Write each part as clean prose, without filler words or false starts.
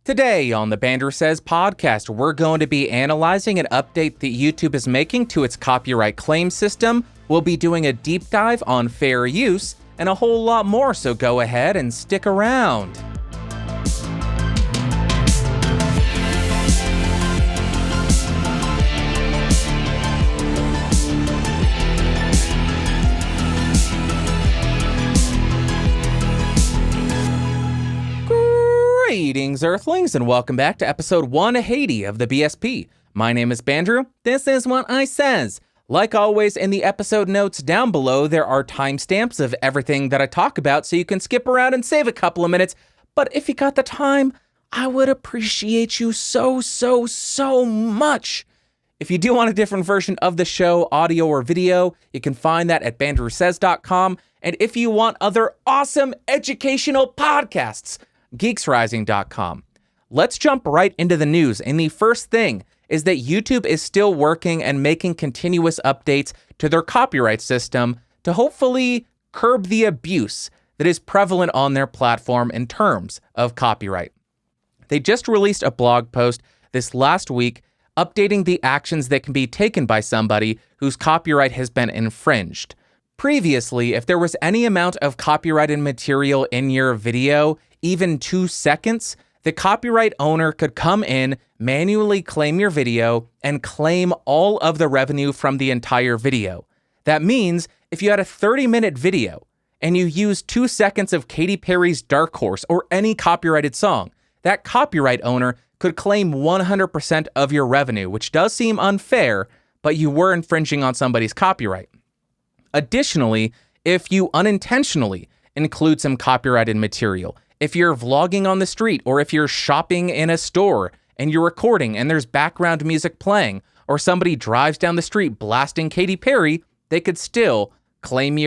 Today on the Bandrew Says podcast, we're going to be analyzing an update that YouTube is making to its copyright claim system. We'll be doing a deep dive on fair use and a whole lot more, so go ahead and stick around. Greetings, Earthlings, and welcome back to episode 180 of the BSP. My name is Bandrew. This is what I says. Like always, in the episode notes down below, there are timestamps of everything that I talk about, so you can skip around and save a couple of minutes. But if you got the time, I would appreciate you so much. If you do want a different version of the show, audio or video, you can find that at bandrewsays.com. And if you want other awesome educational podcasts, geeksrising.com. Let's jump right into the news. And the first thing is that YouTube is still working and making continuous updates to their copyright system to hopefully curb the abuse that is prevalent on their platform in terms of copyright. They just released a blog post this last week updating the actions that can be taken by somebody whose copyright has been infringed. Previously, if there was any amount of copyrighted material in your video, even 2 seconds, the copyright owner could come in, manually claim your video, and claim all of the revenue from the entire video. That means if you had a 30-minute video and you used 2 seconds of Katy Perry's Dark Horse or any copyrighted song, that copyright owner could claim 100% of your revenue, which does seem unfair, but you were infringing on somebody's copyright. Additionally, if you unintentionally include some copyrighted material, if you're vlogging on the street, or if you're shopping in a store and you're recording and there's background music playing, or somebody drives down the street blasting Katy Perry, they could still claim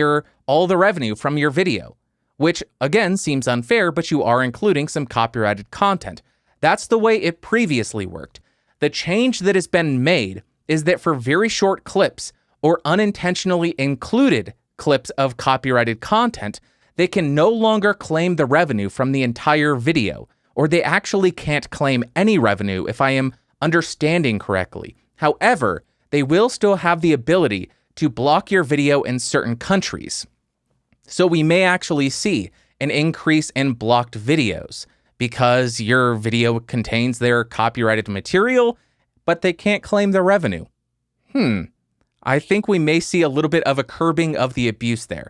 all the revenue from your video, which again seems unfair, but you are including some copyrighted content. That's the way it previously worked. The change that has been made is that for very short clips or unintentionally included clips of copyrighted content, they can no longer claim the revenue from the entire video, or they actually can't claim any revenue if I am understanding correctly. However, they will still have the ability to block your video in certain countries. So we may actually see an increase in blocked videos because your video contains their copyrighted material, but they can't claim the revenue. I think we may see a little bit of a curbing of the abuse there.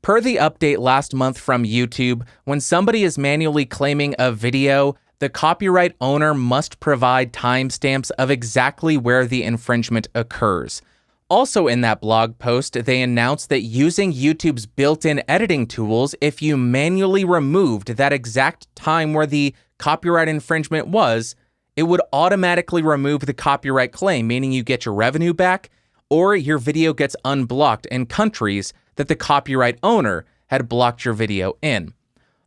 Per the update last month from YouTube, when somebody is manually claiming a video, the copyright owner must provide timestamps of exactly where the infringement occurs. Also in that blog post, they announced that using YouTube's built-in editing tools, if you manually removed that exact time where the copyright infringement was, it would automatically remove the copyright claim, meaning you get your revenue back, or your video gets unblocked in countries that the copyright owner had blocked your video in.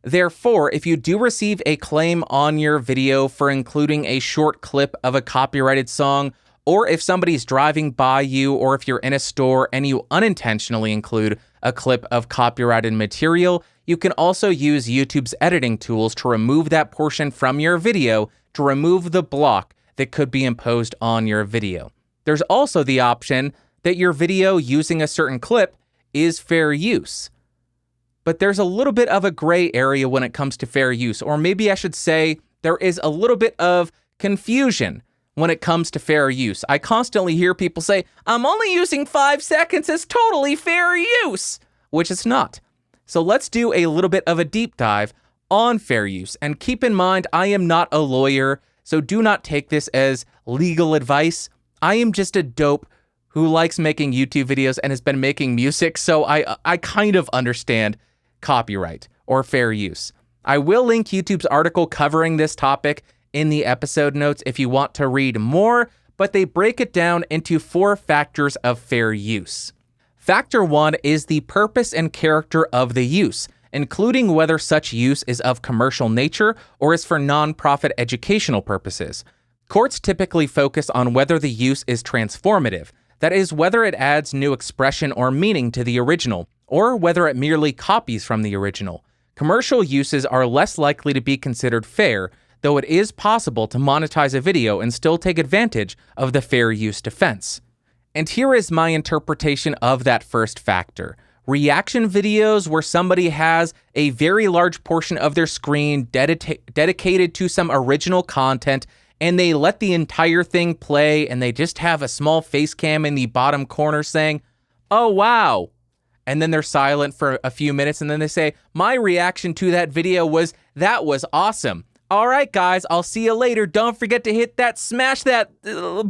Therefore, if you do receive a claim on your video for including a short clip of a copyrighted song, or if somebody's driving by you, or if you're in a store and you unintentionally include a clip of copyrighted material, you can also use YouTube's editing tools to remove that portion from your video to remove the block that could be imposed on your video. There's also the option that your video using a certain clip is fair use. But there's a little bit of a gray area when it comes to fair use, or maybe I should say there is a little bit of confusion when it comes to fair use. I constantly hear people say, I'm only using 5 seconds, it's totally fair use, which it's not. So let's do a little bit of a deep dive on fair use. And keep in mind, I am not a lawyer, so do not take this as legal advice. I am just a dope who likes making YouTube videos and has been making music, so I kind of understand copyright or fair use. I will link YouTube's article covering this topic in the episode notes if you want to read more, but they break it down into 4 factors of fair use. Factor 1 is the purpose and character of the use, including whether such use is of commercial nature or is for non-profit educational purposes. Courts typically focus on whether the use is transformative, that is, whether it adds new expression or meaning to the original, or whether it merely copies from the original. Commercial uses are less likely to be considered fair, though it is possible to monetize a video and still take advantage of the fair use defense. And here is my interpretation of that first factor. Reaction videos where somebody has a very large portion of their screen dedicated to some original content, and they let the entire thing play, and they just have a small face cam in the bottom corner saying, "Oh, wow." And then they're silent for a few minutes, and then they say, "My reaction to that video was, that was awesome. All right, guys, I'll see you later. Don't forget to hit that, smash that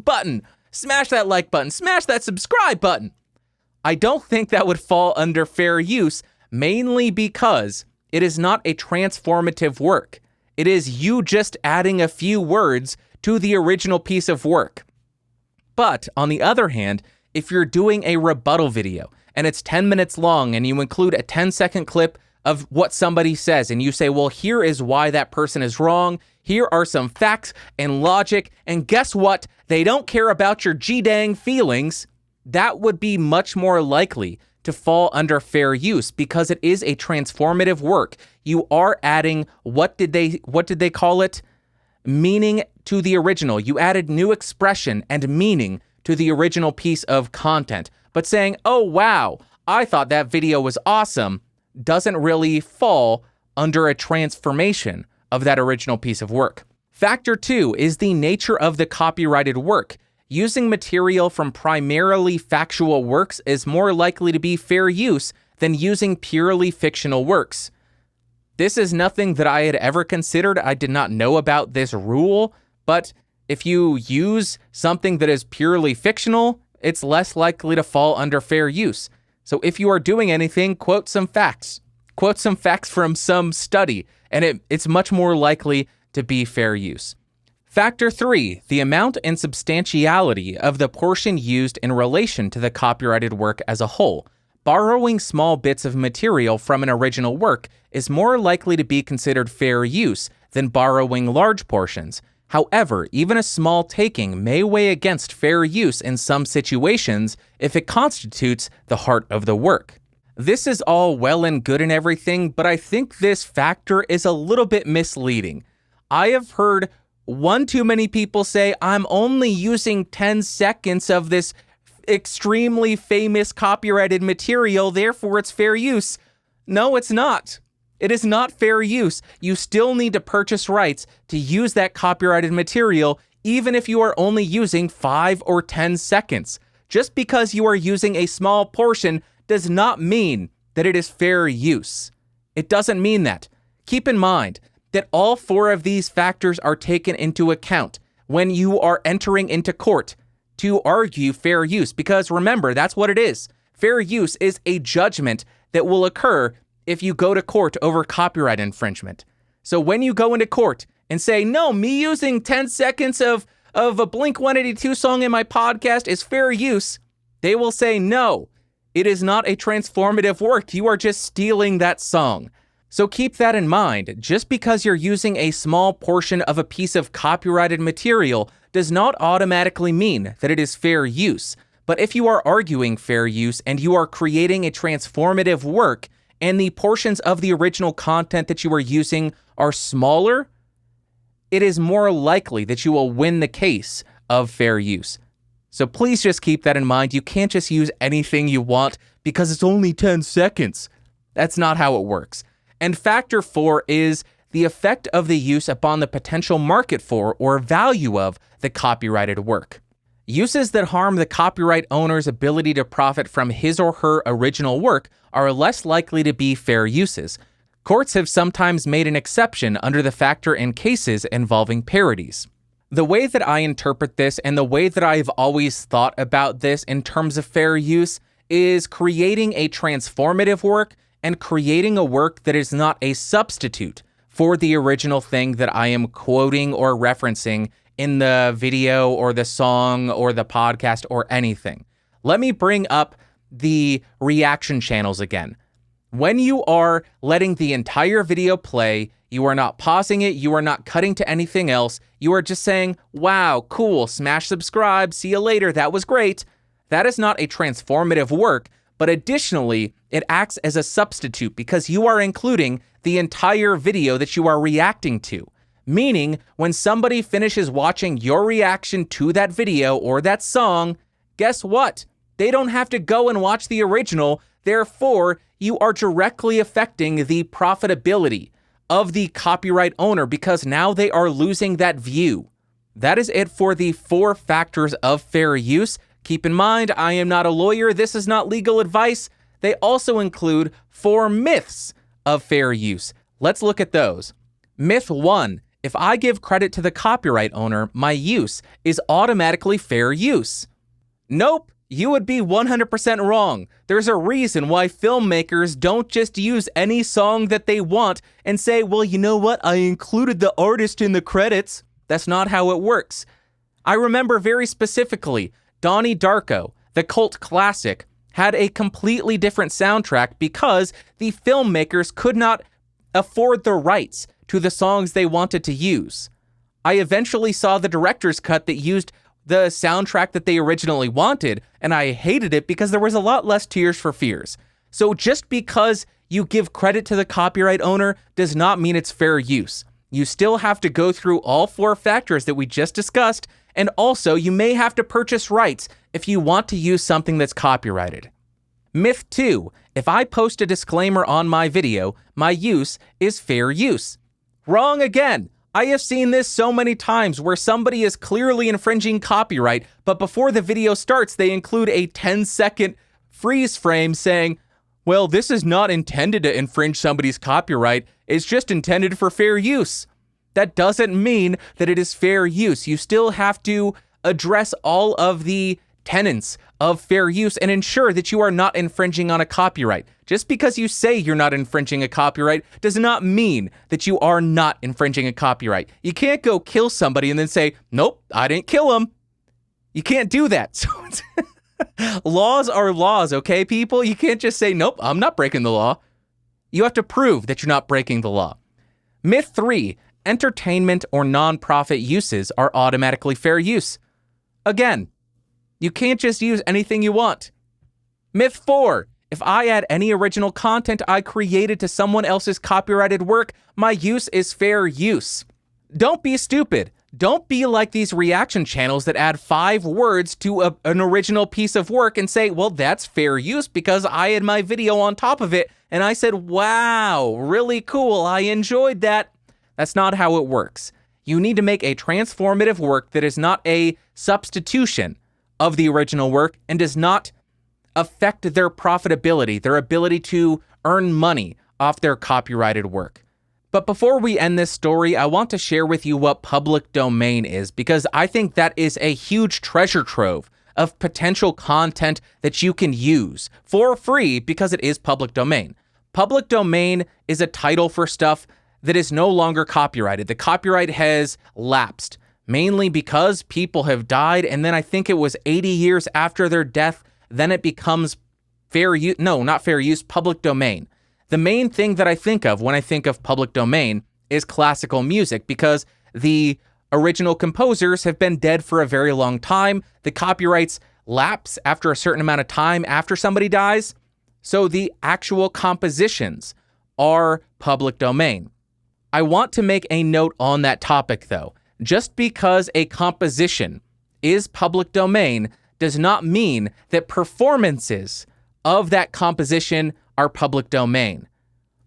button, smash that like button, smash that subscribe button." I don't think that would fall under fair use, mainly because it is not a transformative work. It is you just adding a few words to the original piece of work. But on the other hand, if you're doing a rebuttal video and it's 10 minutes long and you include a 10-second clip of what somebody says and you say, well, here is why that person is wrong, here are some facts and logic, and guess what? They don't care about your g-dang feelings. That would be much more likely to fall under fair use because it is a transformative work. You are adding, what did they call it? Meaning to the original. You added new expression and meaning to the original piece of content. But saying, "Oh, wow, I thought that video was awesome," doesn't really fall under a transformation of that original piece of work. Factor 2 is the nature of the copyrighted work. Using material from primarily factual works is more likely to be fair use than using purely fictional works. This is nothing that I had ever considered. I did not know about this rule, but if you use something that is purely fictional, it's less likely to fall under fair use. So if you are doing anything, quote some facts. Quote some facts from some study, and it's much more likely to be fair use. Factor 3, the amount and substantiality of the portion used in relation to the copyrighted work as a whole. Borrowing small bits of material from an original work is more likely to be considered fair use than borrowing large portions. However, even a small taking may weigh against fair use in some situations if it constitutes the heart of the work. This is all well and good and everything, but I think this factor is a little bit misleading. I have heard one too many people say, "I'm only using 10 seconds of this extremely famous copyrighted material, therefore it's fair use." No, it's not. It is not fair use. You still need to purchase rights to use that copyrighted material, even if you are only using 5 or 10 seconds. Just because you are using a small portion does not mean that it is fair use. It doesn't mean that. Keep in mind that all 4 of these factors are taken into account when you are entering into court to argue fair use, because remember, that's what it is. Fair use is a judgment that will occur if you go to court over copyright infringement. So when you go into court and say, "No, me using 10 seconds of a Blink-182 song in my podcast is fair use," they will say, "No, it is not a transformative work. You are just stealing that song." So keep that in mind. Just because you're using a small portion of a piece of copyrighted material does not automatically mean that it is fair use. But if you are arguing fair use and you are creating a transformative work and the portions of the original content that you are using are smaller, it is more likely that you will win the case of fair use. So please just keep that in mind. You can't just use anything you want because it's only 10 seconds. That's not how it works. And factor 4 is the effect of the use upon the potential market for or value of the copyrighted work. Uses that harm the copyright owner's ability to profit from his or her original work are less likely to be fair uses. Courts have sometimes made an exception under the factor in cases involving parodies. The way that I interpret this and the way that I've always thought about this in terms of fair use is creating a transformative work and creating a work that is not a substitute for the original thing that I am quoting or referencing in the video or the song or the podcast or anything. Let me bring up the reaction channels again. When you are letting the entire video play, you are not pausing it, you are not cutting to anything else, you are just saying, "Wow, cool, smash subscribe, see you later, that was great." That is not a transformative work, but additionally, it acts as a substitute because you are including the entire video that you are reacting to, Meaning, when somebody finishes watching your reaction to that video or that song, guess what? They don't have to go and watch the original. Therefore, you are directly affecting the profitability of the copyright owner because now they are losing that view. That is it for the 4 factors of fair use. Keep in mind, I am not a lawyer. This is not legal advice. They also include 4 myths of fair use. Let's look at those. Myth 1. If I give credit to the copyright owner, my use is automatically fair use. Nope, you would be 100% wrong. There's a reason why filmmakers don't just use any song that they want and say, well, you know what? I included the artist in the credits. That's not how it works. I remember very specifically, Donnie Darko, the cult classic, had a completely different soundtrack because the filmmakers could not afford the rights to the songs they wanted to use. I eventually saw the director's cut that used the soundtrack that they originally wanted, and I hated it because there was a lot less Tears for Fears. So just because you give credit to the copyright owner does not mean it's fair use. You still have to go through all 4 factors that we just discussed, and also you may have to purchase rights if you want to use something that's copyrighted. Myth 2. If I post a disclaimer on my video, my use is fair use. Wrong again. I have seen this so many times where somebody is clearly infringing copyright, but before the video starts, they include a 10-second freeze frame saying, well, this is not intended to infringe somebody's copyright. It's just intended for fair use. That doesn't mean that it is fair use. You still have to address all of the tenets of fair use and ensure that you are not infringing on a copyright. Just because you say you're not infringing a copyright does not mean that you are not infringing a copyright. You can't go kill somebody and then say, nope, I didn't kill him. You can't do that. So laws are laws, okay, people? You can't just say, nope, I'm not breaking the law. You have to prove that you're not breaking the law. Myth 3, entertainment or nonprofit uses are automatically fair use. Again, you can't just use anything you want. Myth 4, if I add any original content I created to someone else's copyrighted work, my use is fair use. Don't be stupid. Don't be like these reaction channels that add 5 words to an original piece of work and say, well, that's fair use because I had my video on top of it and I said, wow, really cool, I enjoyed that. That's not how it works. You need to make a transformative work that is not a substitution of the original work and does not affect their profitability, their ability to earn money off their copyrighted work. But before we end this story, I want to share with you what public domain is because I think that is a huge treasure trove of potential content that you can use for free because it is public domain. Public domain is a title for stuff that is no longer copyrighted. The copyright has lapsed, mainly because people have died, and then I think it was 80 years after their death, then it becomes fair use, no, not fair use, public domain. The main thing that I think of when I think of public domain is classical music because the original composers have been dead for a very long time. The copyrights lapse after a certain amount of time after somebody dies. So the actual compositions are public domain. I want to make a note on that topic though. Just because a composition is public domain does not mean that performances of that composition are public domain.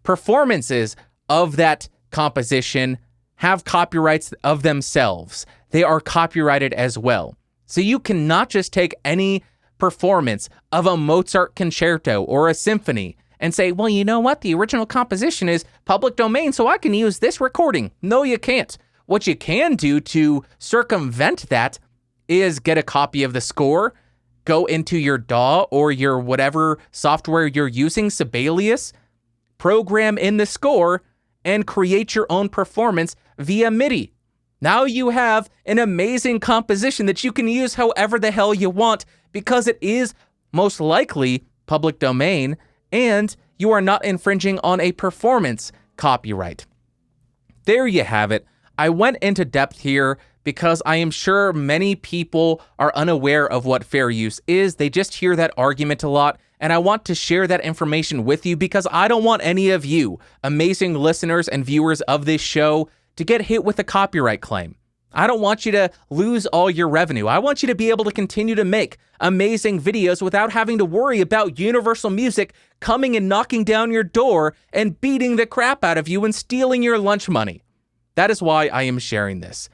Performances of that composition have copyrights of themselves. They are copyrighted as well. So you cannot just take any performance of a Mozart concerto or a symphony and say, well, you know what? The original composition is public domain, so I can use this recording. No, you can't. What you can do to circumvent that is get a copy of the score, go into your DAW or your whatever software you're using, Sibelius, program in the score, and create your own performance via MIDI. Now you have an amazing composition that you can use however the hell you want because it is most likely public domain and you are not infringing on a performance copyright. There you have it. I went into depth here because I am sure many people are unaware of what fair use is. They just hear that argument a lot, and I want to share that information with you because I don't want any of you, amazing listeners and viewers of this show, to get hit with a copyright claim. I don't want you to lose all your revenue. I want you to be able to continue to make amazing videos without having to worry about Universal Music coming and knocking down your door and beating the crap out of you and stealing your lunch money. That is why I am sharing this.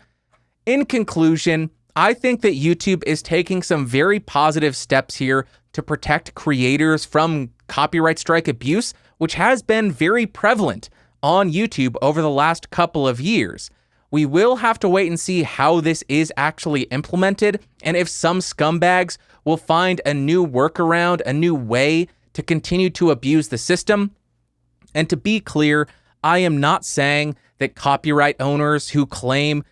In conclusion, I think that YouTube is taking some very positive steps here to protect creators from copyright strike abuse, which has been very prevalent on YouTube over the last couple of years. We will have to wait and see how this is actually implemented, and if some scumbags will find a new workaround, a new way to continue to abuse the system. And to be clear, I am not saying that copyright owners who claim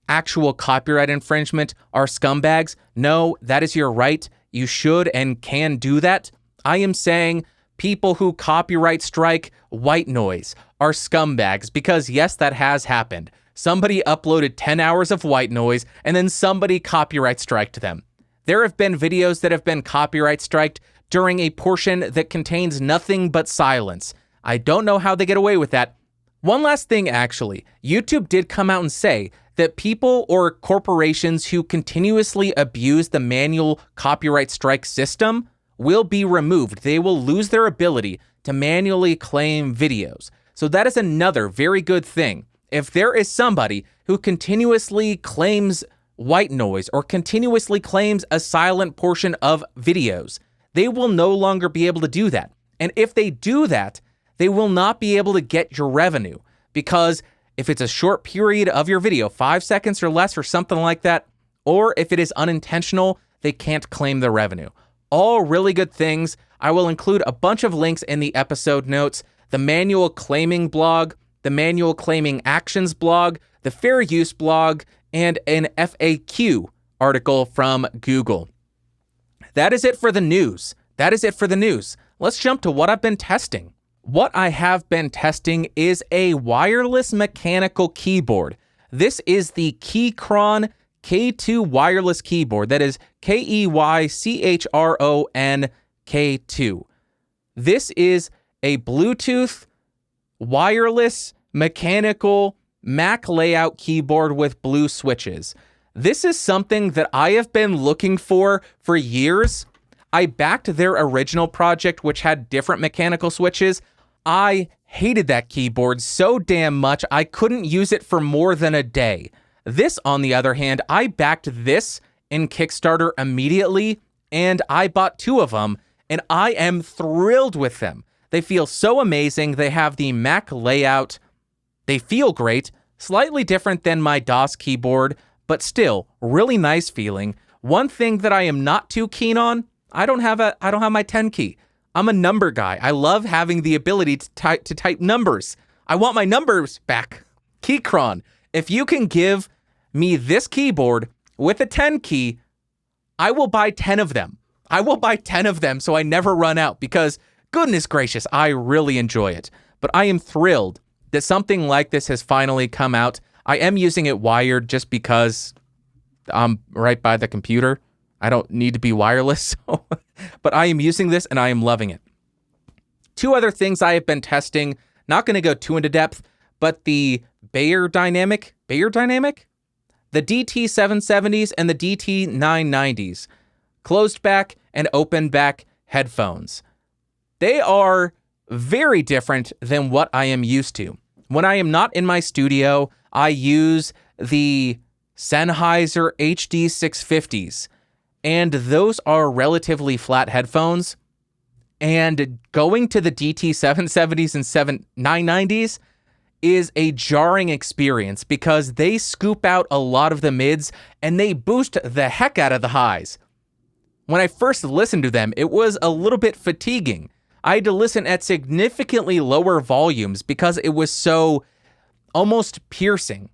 actual copyright infringement are scumbags. No, that is your right. You should and can do that. I am saying people who copyright strike white noise are scumbags because yes, that has happened. Somebody uploaded 10 hours of white noise and then somebody copyright striked them. There have been videos that have been copyright striked during a portion that contains nothing but silence. I don't know how they get away with that. One last thing, actually. YouTube did come out and say that people or corporations who continuously abuse the manual copyright strike system will be removed. They will lose their ability to manually claim videos. So that is another very good thing. If there is somebody who continuously claims white noise or continuously claims a silent portion of videos, they will no longer be able to do that. And if they do that, they will not be able to get your revenue, because if it's a short period of your video, 5 seconds or less or something like that, or if it is unintentional, they can't claim the revenue. All really good things. I will include a bunch of links in the episode notes, the manual claiming blog, the manual claiming actions blog, the fair use blog, and an FAQ article from Google. That is it for the news. Let's jump to what I've been testing. What I have been testing is a wireless mechanical keyboard. This is the Keychron K2 wireless keyboard. That is Keychron K2. This is a Bluetooth wireless mechanical Mac layout keyboard with blue switches. This is something that I have been looking for years. I backed their original project, which had different mechanical switches. I hated that keyboard so damn much, I couldn't use it for more than a day. This, on the other hand, I backed this in Kickstarter immediately, and I bought 2 of them, and I am thrilled with them. They feel so amazing. They have the Mac layout. They feel great, slightly different than my DOS keyboard, but still really nice feeling. One thing that I am not too keen on, I don't have my 10 key. I'm a number guy. I love having the ability to type numbers. I want my numbers back. Keychron, if you can give me this keyboard with a 10 key, I will buy 10 of them. So I never run out, because goodness gracious, I really enjoy it. But I am thrilled that something like this has finally come out. I am using it wired just because I'm right by the computer. I don't need to be wireless, but I am using this and I am loving it. 2 other things I have been testing, not going to go too into depth, but the Beyerdynamic, the DT770s and the DT990s, closed back and open back headphones. They are very different than what I am used to. When I am not in my studio, I use the Sennheiser HD650s, and those are relatively flat headphones. And going to the DT770s and 990s is a jarring experience, because they scoop out a lot of the mids and they boost the heck out of the highs. When I first listened to them, it was a little bit fatiguing. I had to listen at significantly lower volumes because it was so almost piercing.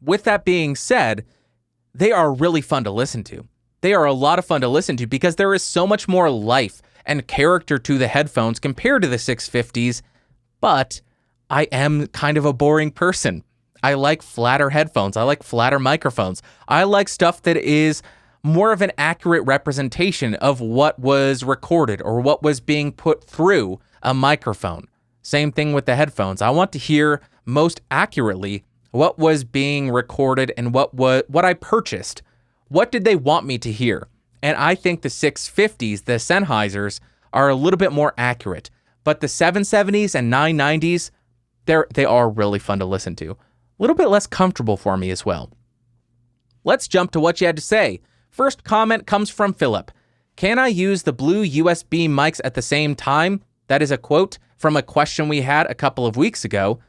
With that being said, they are really fun to listen to. They are a lot of fun to listen to because there is so much more life and character to the headphones compared to the 650s, but I am kind of a boring person. I like flatter headphones. I like flatter microphones. I like stuff that is more of an accurate representation of what was recorded or what was being put through a microphone. Same thing with the headphones. I want to hear most accurately what was being recorded and what I purchased. What did they want me to hear? And I think the 650s, the Sennheisers, are a little bit more accurate. But the 770s and 990s, they are really fun to listen to. A little bit less comfortable for me as well. Let's jump to what you had to say. First comment comes from Philip. Can I use the blue USB mics at the same time? That is a quote from a question we had a couple of weeks ago.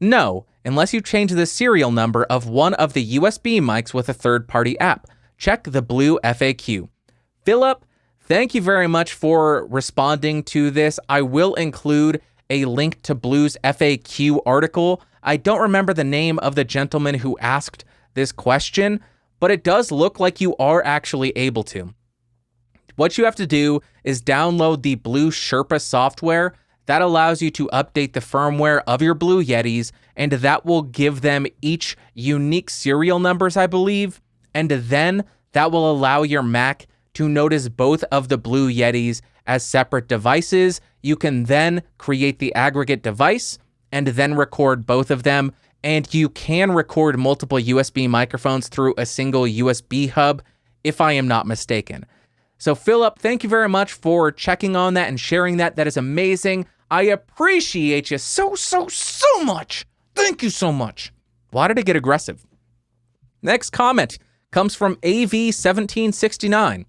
No, unless you change the serial number of one of the USB mics with a third-party app. Check the blue FAQ. Philip, thank you very much for responding to this. I will include a link to Blue's FAQ article. I don't remember the name of the gentleman who asked this question, but it does look like you are actually able to. What you have to do is download the Blue Sherpa software. That allows you to update the firmware of your Blue Yetis, and that will give them each unique serial numbers, I believe, and then that will allow your Mac to notice both of the Blue Yetis as separate devices. You can then create the aggregate device and then record both of them, and you can record multiple USB microphones through a single USB hub, if I am not mistaken. So Philip, thank you very much for checking on that and sharing that. That is amazing. I appreciate you so much. Thank you so much. Why did I get aggressive? Next comment comes from AV1769.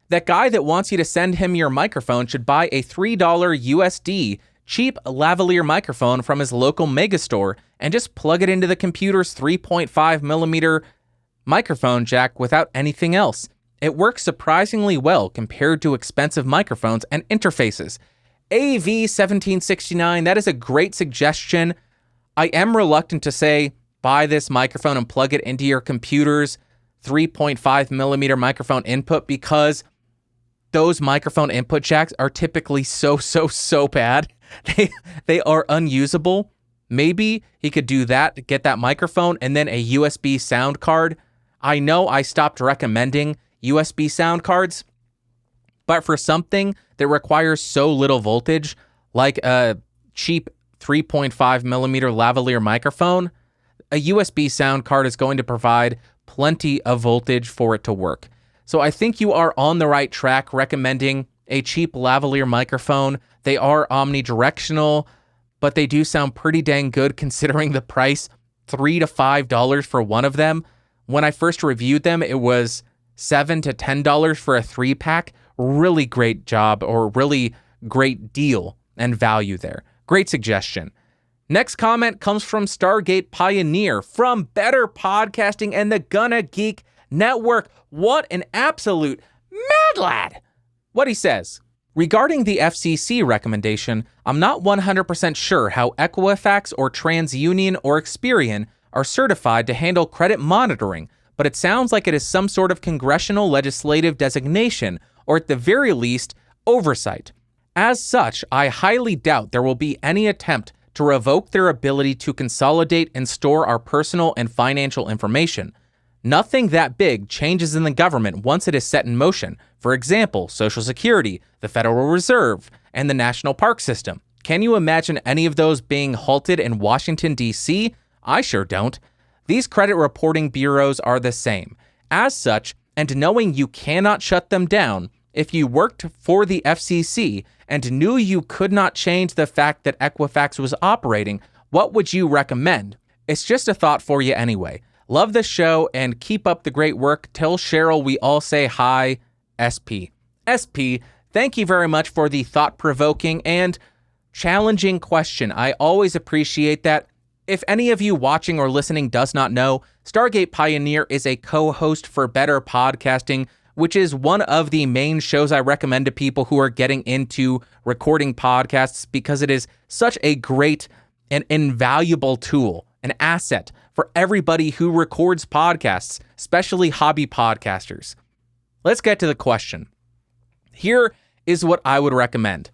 That guy that wants you to send him your microphone should buy a $3 USD cheap lavalier microphone from his local megastore and just plug it into the computer's 3.5 millimeter microphone jack without anything else. It works surprisingly well compared to expensive microphones and interfaces. AV1769, that is a great suggestion. I am reluctant to say buy this microphone and plug it into your computer's 3.5 millimeter microphone input because those microphone input jacks are typically so bad. They are unusable. Maybe he could do that, get that microphone and then a USB sound card. I know I stopped recommending USB sound cards, but for something that requires so little voltage, like a cheap 3.5 millimeter lavalier microphone, a USB sound card is going to provide plenty of voltage for it to work. So I think you are on the right track recommending a cheap lavalier microphone. They are omnidirectional, but they do sound pretty dang good considering the price, $3 to $5 for one of them. When I first reviewed them, it was $7 to $10 for a 3-pack. Really great job, or really great deal and value there. Great suggestion. Next comment comes from Stargate Pioneer from Better Podcasting and the Gonna Geek Network. What an absolute mad lad! What he says, regarding the FCC recommendation, I'm not 100% sure how Equifax or TransUnion or Experian are certified to handle credit monitoring, but it sounds like it is some sort of congressional legislative designation, or at the very least, oversight. As such, I highly doubt there will be any attempt to revoke their ability to consolidate and store our personal and financial information. Nothing that big changes in the government once it is set in motion. For example, Social Security, the Federal Reserve, and the National Park System. Can you imagine any of those being halted in Washington, D.C.? I sure don't. These credit reporting bureaus are the same. As such, and knowing you cannot shut them down, if you worked for the FCC and knew you could not change the fact that Equifax was operating, what would you recommend? It's just a thought for you anyway. Love the show and keep up the great work. Tell Cheryl we all say hi, SP. SP, thank you very much for the thought-provoking and challenging question. I always appreciate that. If any of you watching or listening does not know, Stargate Pioneer is a co-host for Better Podcasting, which is one of the main shows I recommend to people who are getting into recording podcasts because it is such a great and invaluable tool, an asset for everybody who records podcasts, especially hobby podcasters. Let's get to the question. Here is what I would recommend.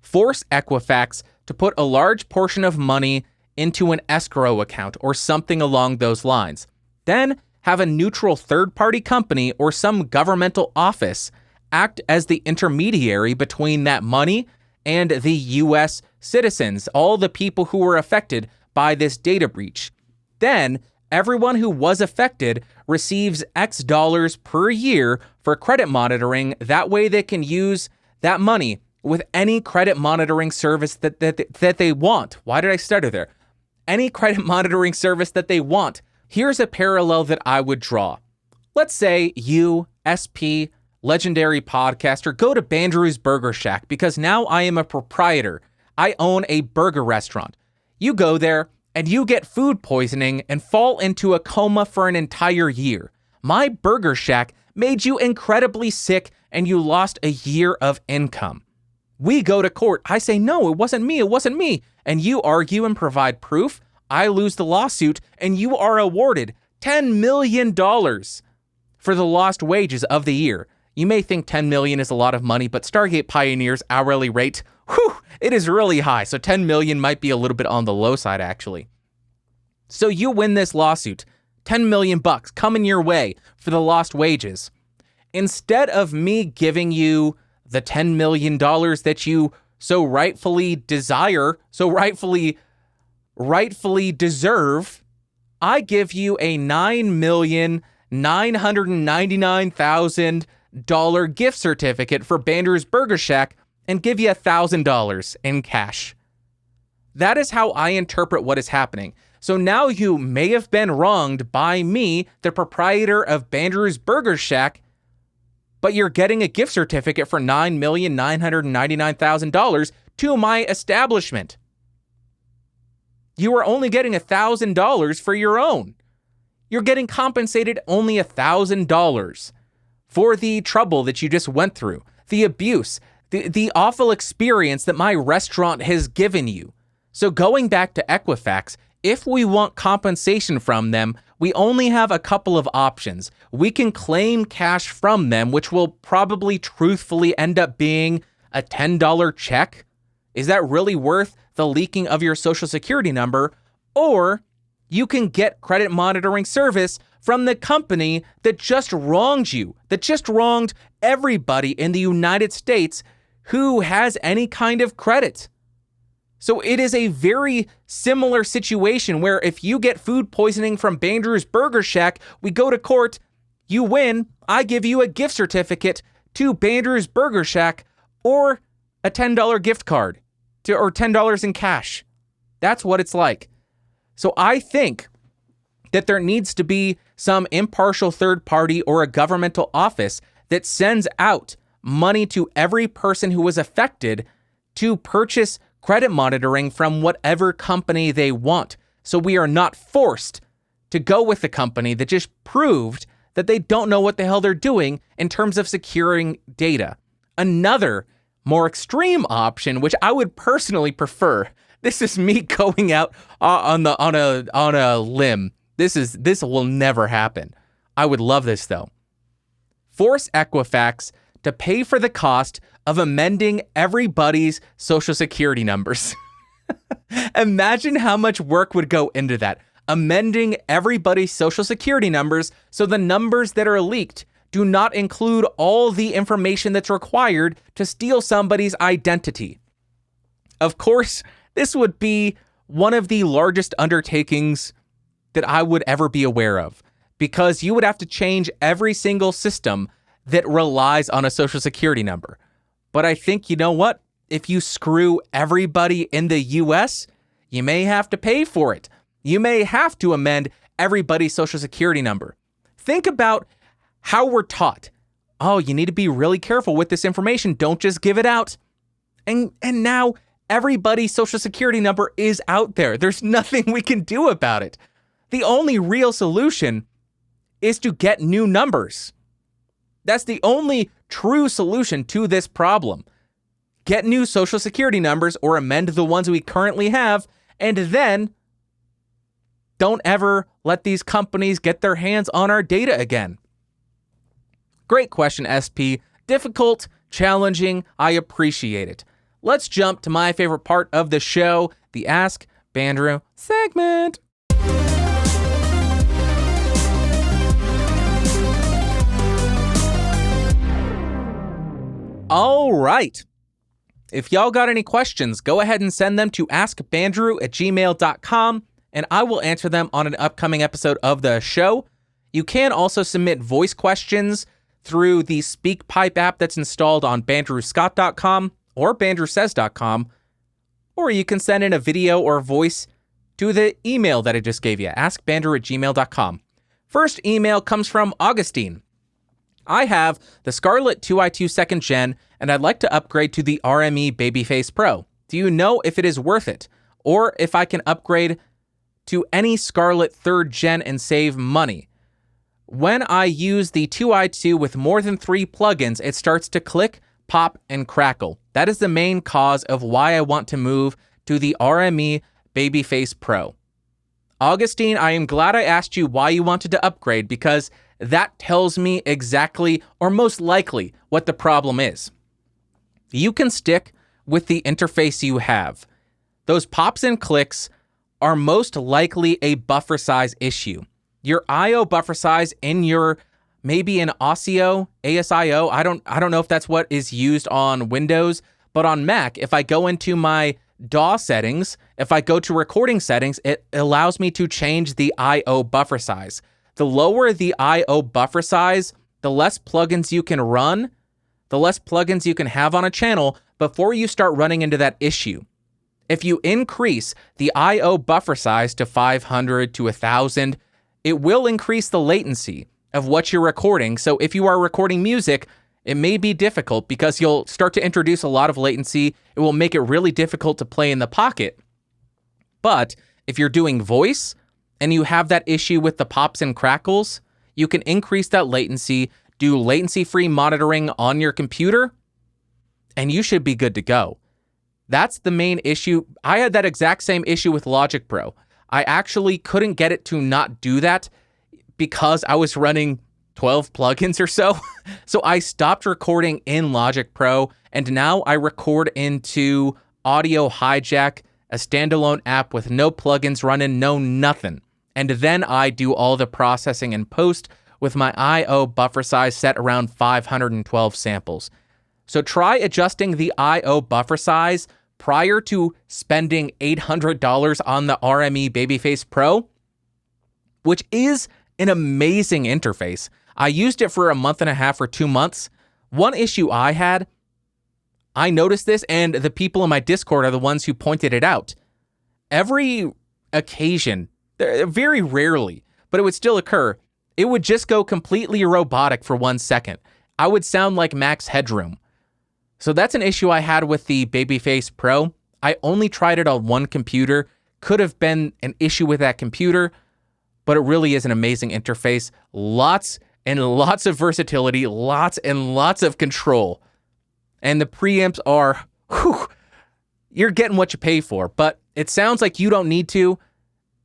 Force Equifax to put a large portion of money into an escrow account or something along those lines. Then have a neutral third-party company or some governmental office act as the intermediary between that money and the U.S. citizens, all the people who were affected by this data breach. Then everyone who was affected receives X dollars per year for credit monitoring. That way they can use that money with any credit monitoring service that they want. Why did I stutter there? Any credit monitoring service that they want. Here's a parallel that I would draw. Let's say you, SP, legendary podcaster, go to Bandrew's Burger Shack because now I am a proprietor. I own a burger restaurant. You go there and you get food poisoning and fall into a coma for an entire year. My Burger Shack made you incredibly sick and you lost a year of income. We go to court. I say, no, it wasn't me. And you argue and provide proof. I lose the lawsuit and you are awarded $10 million for the lost wages of the year. You may think 10 million is a lot of money, but Stargate Pioneer's hourly rate, it is really high. So 10 million might be a little bit on the low side, actually. So you win this lawsuit, 10 million bucks coming your way for the lost wages. Instead of me giving you the $10 million that you so rightfully desire, so rightfully deserve, I give you a $9,999,000 gift certificate for Bandrew's Burger Shack and give you $1,000 in cash. That is how I interpret what is happening. So now you may have been wronged by me, the proprietor of Bandrew's Burger Shack, but you're getting a gift certificate for $9,999,000 to my establishment. You are only getting $1,000 for your own. You're getting compensated only $1,000 for the trouble that you just went through, the abuse, the awful experience that my restaurant has given you. So going back to Equifax, if we want compensation from them, we only have a couple of options. We can claim cash from them, which will probably truthfully end up being a $10 check. Is that really worth the leaking of your social security number? Or you can get credit monitoring service from the company that just wronged you, that just wronged everybody in the United States who has any kind of credit. So it is a very similar situation where if you get food poisoning from Bandrew's Burger Shack, we go to court, you win, I give you a gift certificate to Bandrew's Burger Shack or a $10 gift card or $10 in cash. That's what it's like. So I think that there needs to be some impartial third party or a governmental office that sends out money to every person who was affected to purchase credit monitoring from whatever company they want. So we are not forced to go with the company that just proved that they don't know what the hell they're doing in terms of securing data. Another more extreme option, which I would personally prefer, this is me going out on a limb. This will never happen. I would love this though. Force Equifax to pay for the cost of amending everybody's social security numbers. Imagine how much work would go into that. Amending everybody's social security numbers so the numbers that are leaked do not include all the information that's required to steal somebody's identity. Of course, this would be one of the largest undertakings that I would ever be aware of, because you would have to change every single system that relies on a social security number. But I think, you know what? If you screw everybody in the US, you may have to pay for it. You may have to amend everybody's social security number. Think about how we're taught. Oh, you need to be really careful with this information. Don't just give it out. And now everybody's social security number is out there. There's nothing we can do about it. The only real solution is to get new numbers. That's the only true solution to this problem. Get new social security numbers or amend the ones we currently have, and then don't ever let these companies get their hands on our data again. Great question, SP. Difficult, challenging, I appreciate it. Let's jump to my favorite part of the show, the Ask Bandrew segment. All right. If y'all got any questions, go ahead and send them to askbandrew@gmail.com, and I will answer them on an upcoming episode of the show. You can also submit voice questions through the SpeakPipe app that's installed on bandrewscott.com or bandrewsays.com, or you can send in a video or voice to the email that I just gave you, askbandrew@gmail.com. First email comes from Augustine. I have the Scarlett 2i2 2nd Gen, and I'd like to upgrade to the RME Babyface Pro. Do you know if it is worth it, or if I can upgrade to any Scarlett 3rd Gen and save money? When I use the 2i2 with more than 3 plugins, it starts to click, pop, and crackle. That is the main cause of why I want to move to the RME Babyface Pro. Augustine, I am glad I asked you why you wanted to upgrade, because that tells me exactly, or most likely, what the problem is. You can stick with the interface you have. Those pops and clicks are most likely a buffer size issue. Your I/O buffer size in your, maybe an ASIO, I don't know if that's what is used on Windows, but on Mac, if I go into my DAW settings, if I go to recording settings, it allows me to change the I/O buffer size. The lower the I/O buffer size, the less plugins you can run, the less plugins you can have on a channel before you start running into that issue. If you increase the I/O buffer size to 500 to 1,000, it will increase the latency of what you're recording. So if you are recording music, it may be difficult because you'll start to introduce a lot of latency. It will make it really difficult to play in the pocket. But if you're doing voice and you have that issue with the pops and crackles, you can increase that latency, do latency-free monitoring on your computer, and you should be good to go. That's the main issue. I had that exact same issue with Logic Pro. I actually couldn't get it to not do that because I was running 12 plugins or so. So I stopped recording in Logic Pro, and now I record into Audio Hijack, a standalone app with no plugins running, no nothing. And then I do all the processing in post with my I/O buffer size set around 512 samples. So try adjusting the I/O buffer size prior to spending $800 on the RME Babyface Pro, which is an amazing interface. I used it for a month and a half or 2 months. One issue I had, I noticed this, and the people in my Discord are the ones who pointed it out. Every occasion, very rarely, but it would still occur, it would just go completely robotic for 1 second. I would sound like Max Headroom. So that's an issue I had with the Babyface Pro. I only tried it on one computer. Could have been an issue with that computer, but it really is an amazing interface. Lots and lots of versatility, lots and lots of control. And the preamps are, you're getting what you pay for, but it sounds like you don't need to.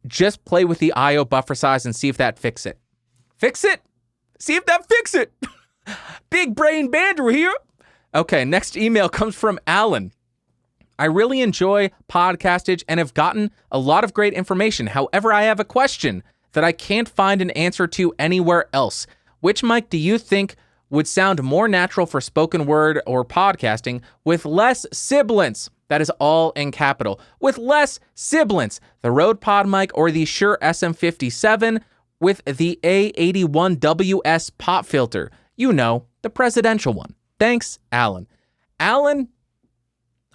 Just play with the I/O buffer size and see if that fix it. Fix it? See if that fix it. Big brain Bandrew here. Okay, next email comes from Alan. I really enjoy Podcastage and have gotten a lot of great information. However, I have a question that I can't find an answer to anywhere else. Which mic do you think would sound more natural for spoken word or podcasting with less sibilants? That is all in capital. With less sibilants, the Rode Podmic or the Shure SM57 with the A81WS pop filter. You know, the presidential one. Thanks, Alan. Alan,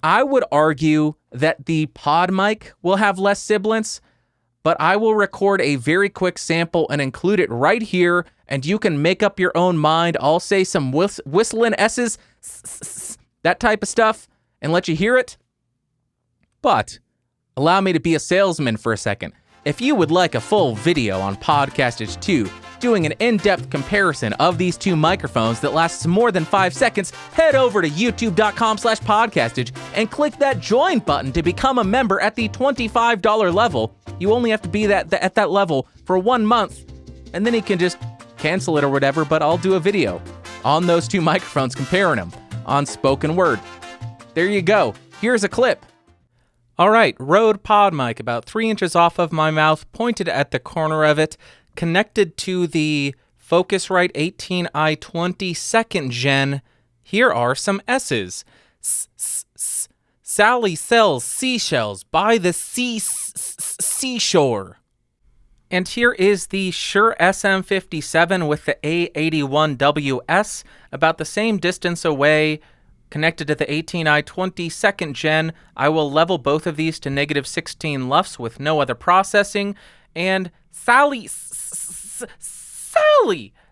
I would argue that the Podmic will have less sibilants, but I will record a very quick sample and include it right here, and you can make up your own mind. I'll say some whistling S's, that type of stuff, and let you hear it. But allow me to be a salesman for a second. If you would like a full video on Podcastage 2, doing an in-depth comparison of these two microphones that lasts more than 5 seconds, head over to youtube.com/podcastage and click that join button to become a member at the $25 level. You only have to be at that level for 1 month, and then you can just cancel it or whatever, but I'll do a video on those two microphones comparing them on spoken word. There you go. Here's a clip. All right, Rode Podmic, about 3 inches off of my mouth, pointed at the corner of it, connected to the Focusrite 18i20 2nd Gen. Here are some S's. Sally sells seashells by the seashore. And here is the Shure SM57 with the A81WS, about the same distance away, connected to the 18i 22nd gen. I will level both of these to negative 16 LUFS with no other processing. And Sally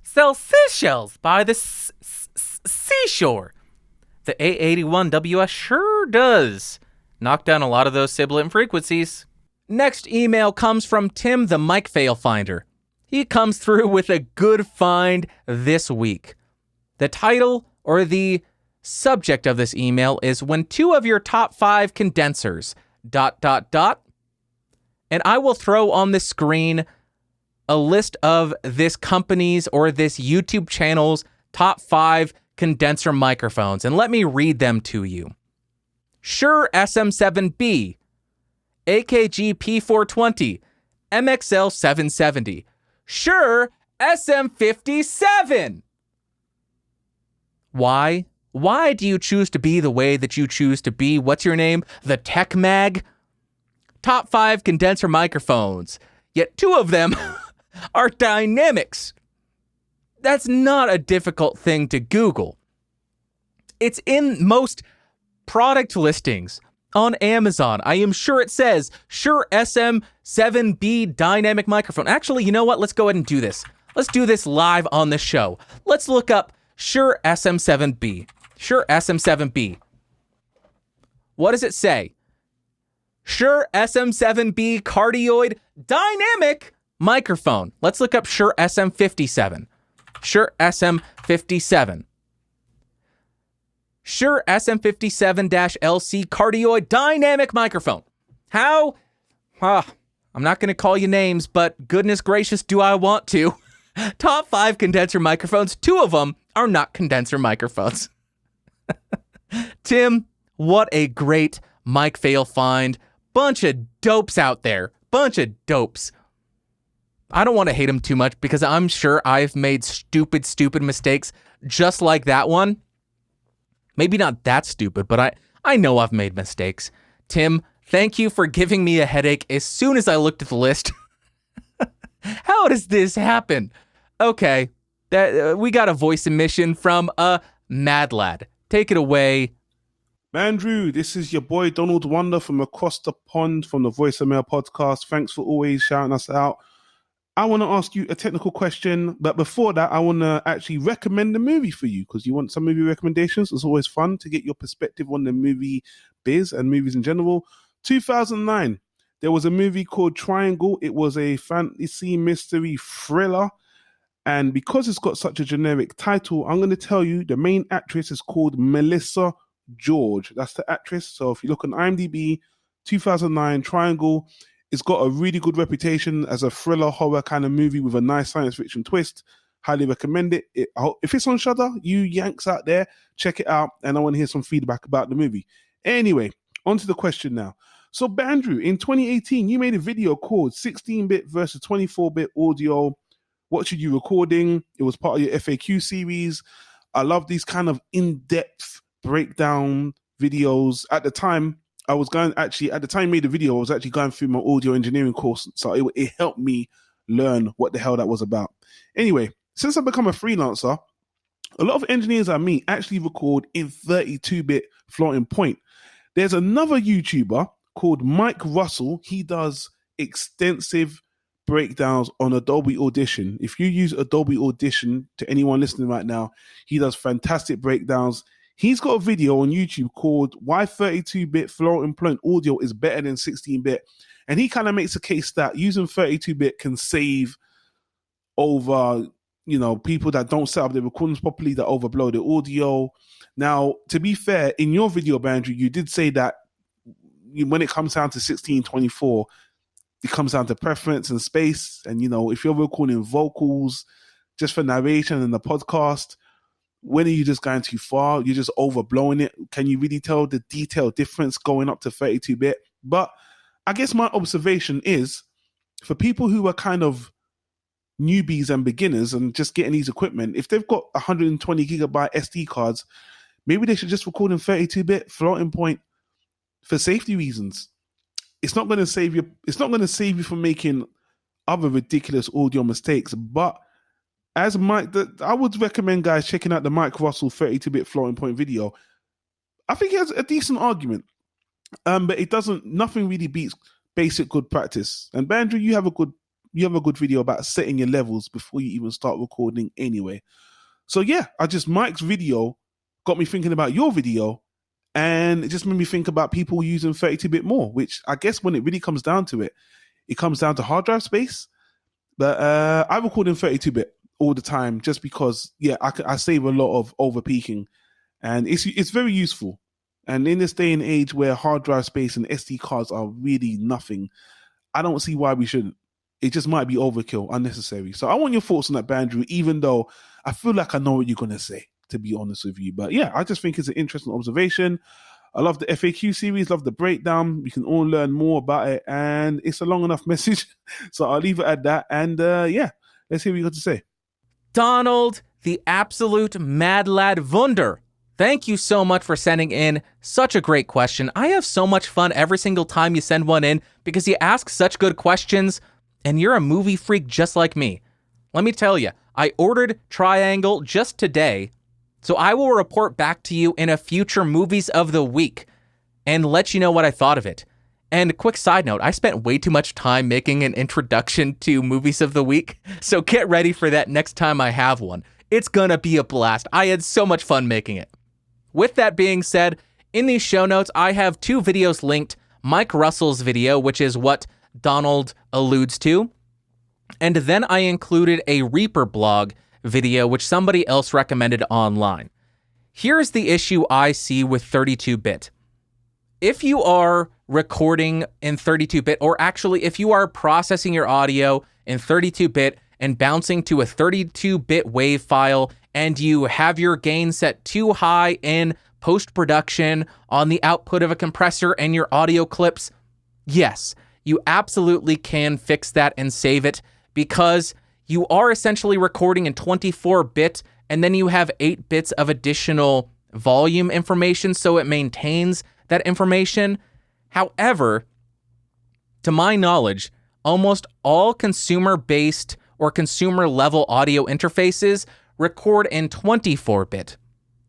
sells seashells by the seashore. The A81WS sure does knock down a lot of those sibilant frequencies. Next email comes from Tim, the mic fail finder. He comes through with a good find this week. The title or the subject of this email is "When two of your top 5 condensers, ... And I will throw on the screen a list of this company's or this YouTube channel's top 5 condenser microphones, and let me read them to you. Shure SM7B, AKG P420, MXL 770, Shure SM57. Why? Why do you choose to be the way that you choose to be? What's your name? The Tech Mag? Top 5 condenser microphones, yet 2 of them are dynamics. That's not a difficult thing to Google. It's in most product listings on Amazon. I am sure it says Shure SM7B dynamic microphone. Actually, you know what? Let's go ahead and do this. Let's do this live on the show. Let's look up Shure SM7B. Shure SM7B. What does it say? Shure SM7B cardioid dynamic microphone. Let's look up Shure SM57. Shure SM57. Shure SM57-LC cardioid dynamic microphone. How? I'm not going to call you names, but goodness gracious, do I want to. Top 5 condenser microphones. 2 of them are not condenser microphones. Tim, what a great mic fail find. Bunch of dopes out there. Bunch of dopes. I don't want to hate him too much because I'm sure I've made stupid mistakes just like that one. Maybe not that stupid, but I know I've made mistakes. Tim, thank you for giving me a headache as soon as I looked at the list. How does this happen? Okay, we got a voice emission from a Mad Lad. Take it away. Bandrew, this is your boy Donald Wonder from across the pond from the Voice of Mail podcast. Thanks for always shouting us out. I want to ask you a technical question, but before that, I want to actually recommend a movie for you because you want some movie recommendations. It's always fun to get your perspective on the movie biz and movies in general. 2009, there was a movie called Triangle. It was a fantasy mystery thriller. And because it's got such a generic title, I'm going to tell you the main actress is called Melissa George. That's the actress. So if you look on IMDb, 2009 Triangle, it's got a really good reputation as a thriller horror kind of movie with a nice science fiction twist. Highly recommend it. If it's on Shudder, you Yanks out there, check it out. And I want to hear some feedback about the movie. Anyway, on to the question now. So Bandrew, in 2018, you made a video called 16-bit versus 24-bit audio. What should you recording? It was part of your FAQ series. I love these kind of in-depth breakdown videos. At the time you made the video, I was actually going through my audio engineering course, so it helped me learn what the hell that was about. Anyway, since I've become a freelancer, a lot of engineers I meet actually record in 32-bit floating point. There's another YouTuber called Mike Russell. He does extensive breakdowns on Adobe Audition. If you use Adobe Audition, to anyone listening right now, he does fantastic breakdowns. He's got a video on YouTube called Why 32-bit floating point audio is better than 16-bit. And he kind of makes a case that using 32-bit can save over, people that don't set up their recordings properly, that overblow the audio. Now, to be fair, in your video, Bandrew, you did say that when it comes down to 16/24, it comes down to preference and space. And, if you're recording vocals just for narration in the podcast, when are you just going too far? You're just overblowing it. Can you really tell the detail difference going up to 32-bit? But I guess my observation is for people who are kind of newbies and beginners and just getting these equipment, if they've got 120 gigabyte SD cards, maybe they should just record in 32-bit floating point for safety reasons. It's not going to save you. It's not going to save you from making other ridiculous audio mistakes. But as Mike, I would recommend guys checking out the Mike Russell 32-bit floating point video. I think he has a decent argument, but it doesn't. Nothing really beats basic good practice. And Bandrew, you have a good video about setting your levels before you even start recording anyway. So yeah, Mike's video got me thinking about your video, and it just made me think about people using 32-bit more, which I guess when it really comes down to it, it comes down to hard drive space. But I record in 32-bit all the time just because, yeah, I save a lot of over peaking, and it's very useful. And in this day and age where hard drive space and SD cards are really nothing, I don't see why we shouldn't. It just might be overkill, unnecessary. So I want your thoughts on that, Bandrew, even though I feel like I know what you're going to say, to be honest with you. But yeah, I just think it's an interesting observation. I love the FAQ series, love the breakdown. We can all learn more about it. And it's a long enough message, so I'll leave it at that. And yeah, let's hear what you got to say. Donald, the absolute mad lad wunder. Thank you so much for sending in such a great question. I have so much fun every single time you send one in because you ask such good questions, and you're a movie freak just like me. Let me tell you, I ordered Triangle just today, so I will report back to you in a future Movies of the Week and let you know what I thought of it. And quick side note, I spent way too much time making an introduction to Movies of the Week, so get ready for that next time I have one. It's gonna be a blast. I had so much fun making it. With that being said, in these show notes, I have 2 videos linked. Mike Russell's video, which is what Donald alludes to, and then I included a Reaper blog video, which somebody else recommended online. Here's the issue I see with 32-bit. If you are recording in 32-bit, or actually if you are processing your audio in 32-bit and bouncing to a 32-bit WAV file, and you have your gain set too high in post-production on the output of a compressor and your audio clips, yes, you absolutely can fix that and save it, because you are essentially recording in 24-bit, and then you have 8 bits of additional volume information, so it maintains that information. However, to my knowledge, almost all consumer-based or consumer-level audio interfaces record in 24-bit.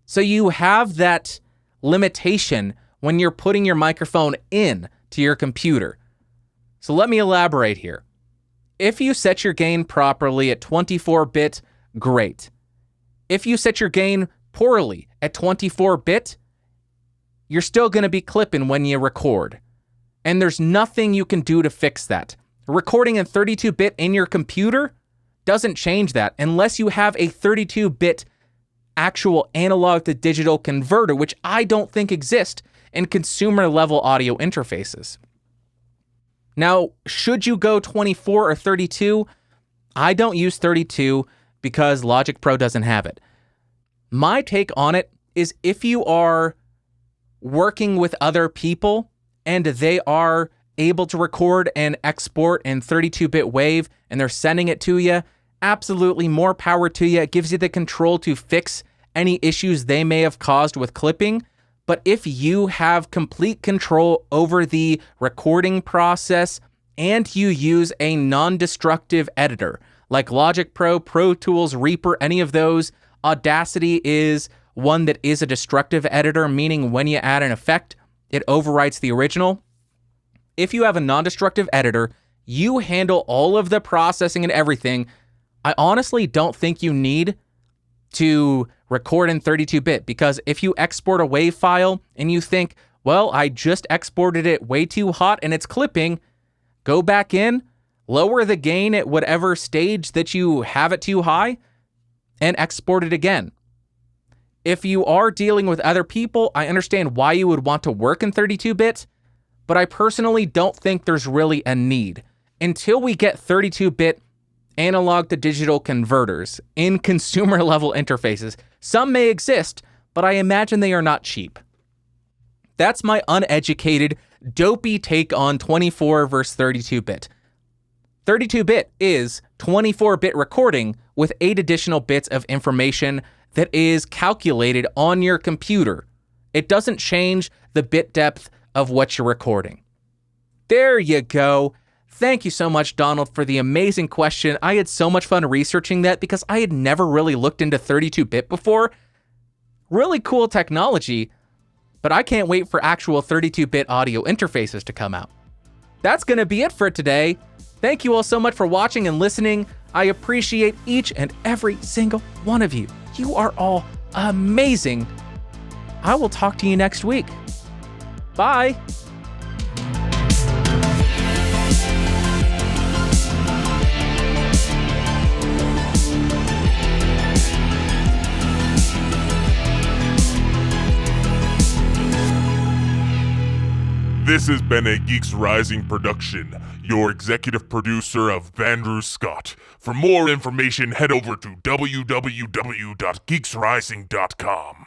So you have that limitation when you're putting your microphone in to your computer. So let me elaborate here. If you set your gain properly at 24-bit, great. If you set your gain poorly at 24-bit, you're still going to be clipping when you record. And there's nothing you can do to fix that. Recording in 32-bit in your computer doesn't change that unless you have a 32-bit actual analog to digital converter, which I don't think exists in consumer-level audio interfaces. Now, should you go 24 or 32? I don't use 32 because Logic Pro doesn't have it. My take on it is if you are working with other people and they are able to record and export in 32-bit WAV and they're sending it to you, absolutely more power to you. It gives you the control to fix any issues they may have caused with clipping. But if you have complete control over the recording process and you use a non-destructive editor like Logic Pro, Pro Tools, Reaper, any of those, Audacity is one that is a destructive editor, meaning when you add an effect, it overwrites the original. If you have a non-destructive editor, you handle all of the processing and everything. I honestly don't think you need to record in 32-bit, because if you export a WAV file and you think, well, I just exported it way too hot and it's clipping, go back in, lower the gain at whatever stage that you have it too high, and export it again. If you are dealing with other people, I understand why you would want to work in 32-bit, but I personally don't think there's really a need. Until we get 32-bit analog to digital converters in consumer level interfaces, some may exist, but I imagine they are not cheap. That's my uneducated, dopey take on 24 versus 32-bit. 32-bit is 24-bit recording with 8 additional bits of information that is calculated on your computer. It doesn't change the bit depth of what you're recording. There you go. Thank you so much, Donald, for the amazing question. I had so much fun researching that because I had never really looked into 32-bit before. Really cool technology, but I can't wait for actual 32-bit audio interfaces to come out. That's going to be it for today. Thank you all so much for watching and listening. I appreciate each and every single one of you. You are all amazing. I will talk to you next week. Bye. This has been a Geeks Rising production, your executive producer of Bandrew Scott. For more information, head over to www.geeksrising.com.